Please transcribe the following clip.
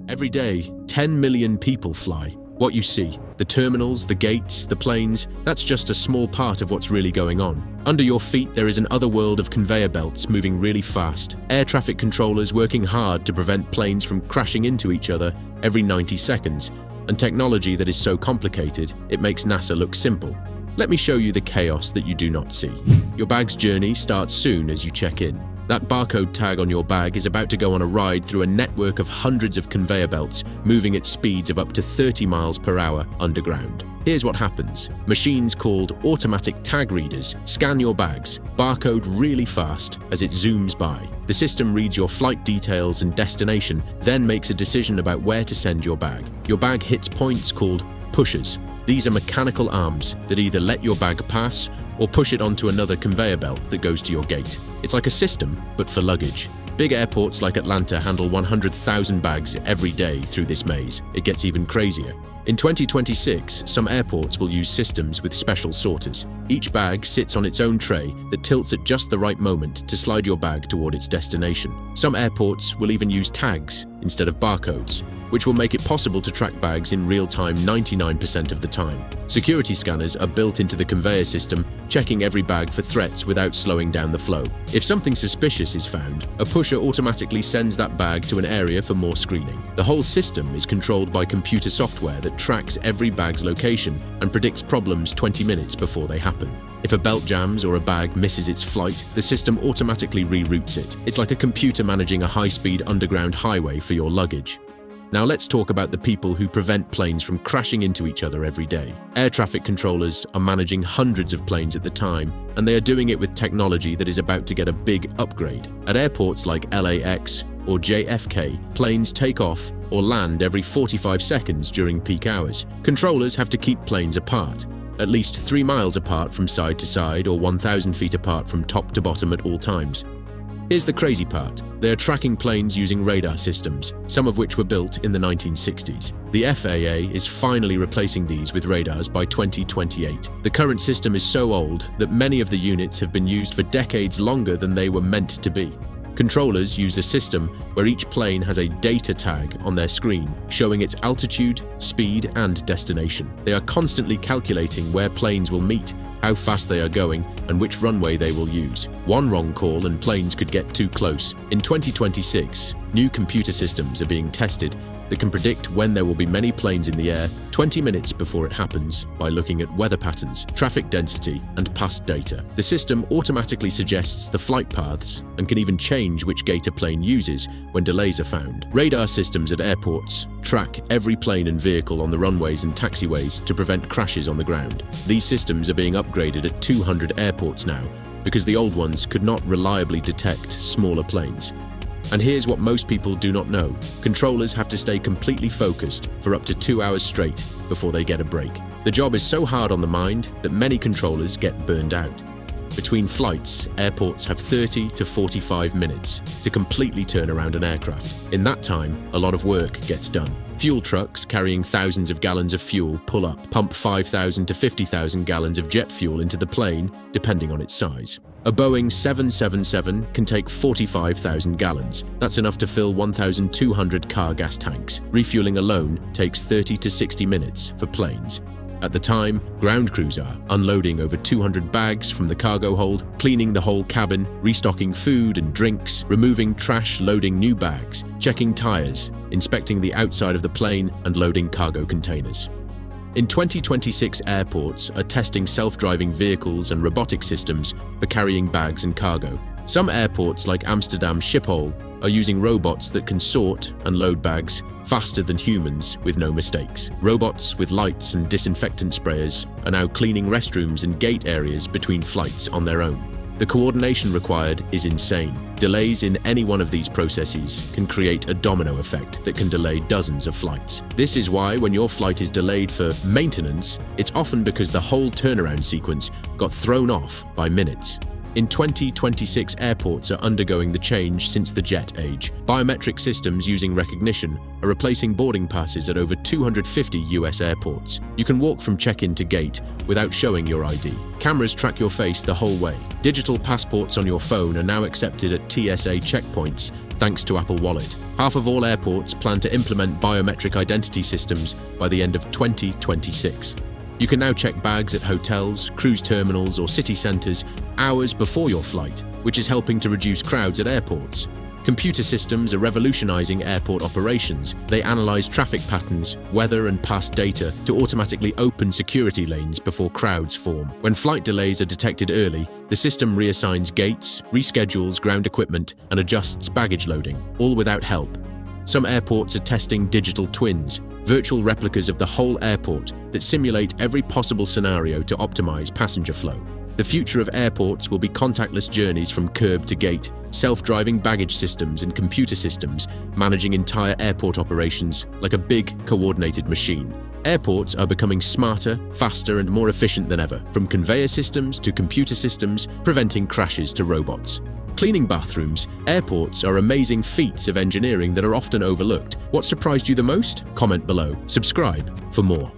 Every day, 10 million people fly. What you see, the terminals, the gates, the planes, that's just a small part of what's really going on. Under your feet, there is an other world of conveyor belts moving really fast, air traffic controllers working hard to prevent planes from crashing into each other every 90 seconds, and technology that is so complicated, it makes NASA look simple. Let me show you the chaos that you do not see. Your bag's journey starts soon as you check in. That barcode tag on your bag is about to go on a ride through a network of hundreds of conveyor belts, moving at speeds of up to 30 miles per hour underground. Here's what happens. Machines called automatic tag readers scan your bags, barcode really fast as it zooms by. The system reads your flight details and destination, then makes a decision about where to send your bag. Your bag hits points called pushers. These are mechanical arms that either let your bag pass or push it onto another conveyor belt that goes to your gate. It's like a system, but for luggage. Big airports like Atlanta handle 100,000 bags every day through this maze. It gets even crazier. In 2026, some airports will use systems with special sorters. Each bag sits on its own tray that tilts at just the right moment to slide your bag toward its destination. Some airports will even use tags instead of barcodes, which will make it possible to track bags in real time 99% of the time. Security scanners are built into the conveyor system, checking every bag for threats without slowing down the flow. If something suspicious is found, a pusher automatically sends that bag to an area for more screening. The whole system is controlled by computer software that tracks every bag's location and predicts problems 20 minutes before they happen. If a belt jams or a bag misses its flight, the system automatically reroutes it. It's like a computer managing a high-speed underground highway for your luggage. Now let's talk about the people who prevent planes from crashing into each other every day. Air traffic controllers are managing hundreds of planes at the time, and they are doing it with technology that is about to get a big upgrade. At airports like LAX or JFK, planes take off or land every 45 seconds during peak hours. Controllers have to keep planes apart, at least 3 miles apart from side to side or 1,000 feet apart from top to bottom at all times. Here's the crazy part. They are tracking planes using radar systems, some of which were built in the 1960s. The FAA is finally replacing these with radars by 2028. The current system is so old that many of the units have been used for decades longer than they were meant to be. Controllers use a system where each plane has a data tag on their screen, showing its altitude, speed, and destination. They are constantly calculating where planes will meet, how fast they are going, and which runway they will use. One wrong call and planes could get too close. In 2026, new computer systems are being tested that can predict when there will be many planes in the air 20 minutes before it happens by looking at weather patterns, traffic density, and past data. The system automatically suggests the flight paths and can even change which gate a plane uses when delays are found. Radar systems at airports track every plane and vehicle on the runways and taxiways to prevent crashes on the ground. These systems are being upgraded at 200 airports now because the old ones could not reliably detect smaller planes. And here's what most people do not know. Controllers have to stay completely focused for up to 2 hours straight before they get a break. The job is so hard on the mind that many controllers get burned out. Between flights, airports have 30 to 45 minutes to completely turn around an aircraft. In that time, a lot of work gets done. Fuel trucks carrying thousands of gallons of fuel pull up, pump 5,000 to 50,000 gallons of jet fuel into the plane, depending on its size. A Boeing 777 can take 45,000 gallons. That's enough to fill 1,200 car gas tanks. Refueling alone takes 30 to 60 minutes for planes. At the time, ground crews are unloading over 200 bags from the cargo hold, cleaning the whole cabin, restocking food and drinks, removing trash, loading new bags, checking tires, inspecting the outside of the plane, and loading cargo containers. In 2026, airports are testing self-driving vehicles and robotic systems for carrying bags and cargo. Some airports like Amsterdam Schiphol are using robots that can sort and load bags faster than humans with no mistakes. Robots with lights and disinfectant sprayers are now cleaning restrooms and gate areas between flights on their own. The coordination required is insane. Delays in any one of these processes can create a domino effect that can delay dozens of flights. This is why when your flight is delayed for maintenance, it's often because the whole turnaround sequence got thrown off by minutes. In 2026, airports are undergoing the change since the jet age. Biometric systems using recognition are replacing boarding passes at over 250 US airports. You can walk from check-in to gate without showing your ID. Cameras track your face the whole way. Digital passports on your phone are now accepted at TSA checkpoints thanks to Apple Wallet. Half of all airports plan to implement biometric identity systems by the end of 2026. You can now check bags at hotels, cruise terminals, or city centers hours before your flight, which is helping to reduce crowds at airports. Computer systems are revolutionizing airport operations. They analyze traffic patterns, weather, and past data to automatically open security lanes before crowds form. When flight delays are detected early, the system reassigns gates, reschedules ground equipment, and adjusts baggage loading, all without help. Some airports are testing digital twins, virtual replicas of the whole airport that simulate every possible scenario to optimize passenger flow. The future of airports will be contactless journeys from curb to gate, self-driving baggage systems and computer systems managing entire airport operations like a big, coordinated machine. Airports are becoming smarter, faster, and more efficient than ever, from conveyor systems to computer systems, preventing crashes to robots. Cleaning bathrooms, airports are amazing feats of engineering that are often overlooked. What surprised you the most? Comment below. Subscribe for more.